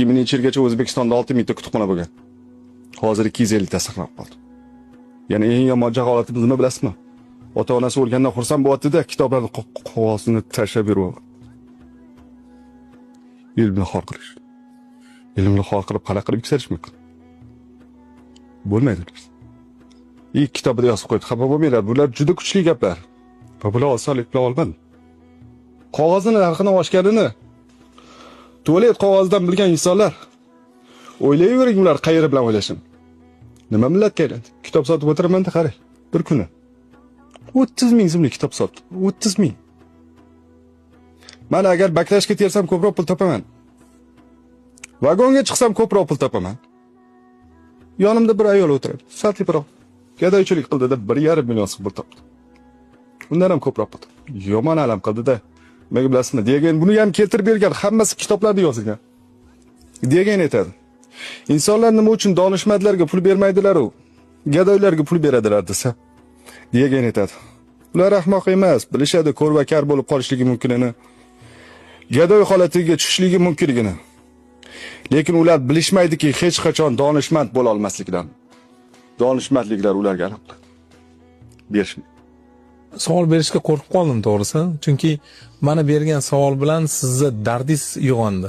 2000-yilgacha O'zbekistonda 6000 ta kutubxona bo'lgan. Hozir 250 ta saqlanib qoldi. Ya'ni eng yomon holatimiz nima bilasizmi? Ota-onasi o'lgandan xursand bo'lyapti-da, kitoblarni qog'ozini tashlab yuraveradi. Ilmni xor qilish. Ilmni xor qilib qanaqa qilib yuksalish mumkin? Bo'lmaydi. Kitobida yozib qo'ydi, xafa bo'lmanglar, bular juda kuchli gaplar. Va bular osonlik bilan olmadi. Qog'ozning narxini oshganini tualet qog'ozidan bilgan insonlar o'ylayvering, ular qayeri bilan o'ylashim. Nima millatga aylandi? Kitob sotib o'tiraman-da, qarang. Bir kuni 30 ming so'mlik kitob sotdi. 30 ming. Mana agar baklashga tersam ko'proq pul topaman. Vagonga chiqsam ko'proq pul topaman. Yonimda bir ayol o'tiradi. Satliroq. Gadoychilik qildi deb 1,5 million so'm pul topdi. Undan ham ko'proq pul. Yomon alam qildi-da. Nima bilasizmi? Degan buni ham keltirib bergan, hammasi kitoblarda yozilgan. Degan aytadi. Insonlar nima uchun donishmandlarga pul bermaydilar-u, gadoylarga pul beradilar desa. Degan aytadi. Ular ahmoq emas, bilishadi ko'r va kar bo'lib qolishligi mumkinini. Gadoy holatiga tushishligi mumkinligini. Lekin ular bilishmaydiki, hech qachon donishmand bo'la olmasligidan. Donishmandliklar ularga aniq. Berishmi? Savol berishga qo'rqib qoldim to'g'risi. Chunki mana bergan savol bilan sizda dardingiz uyg'ondi.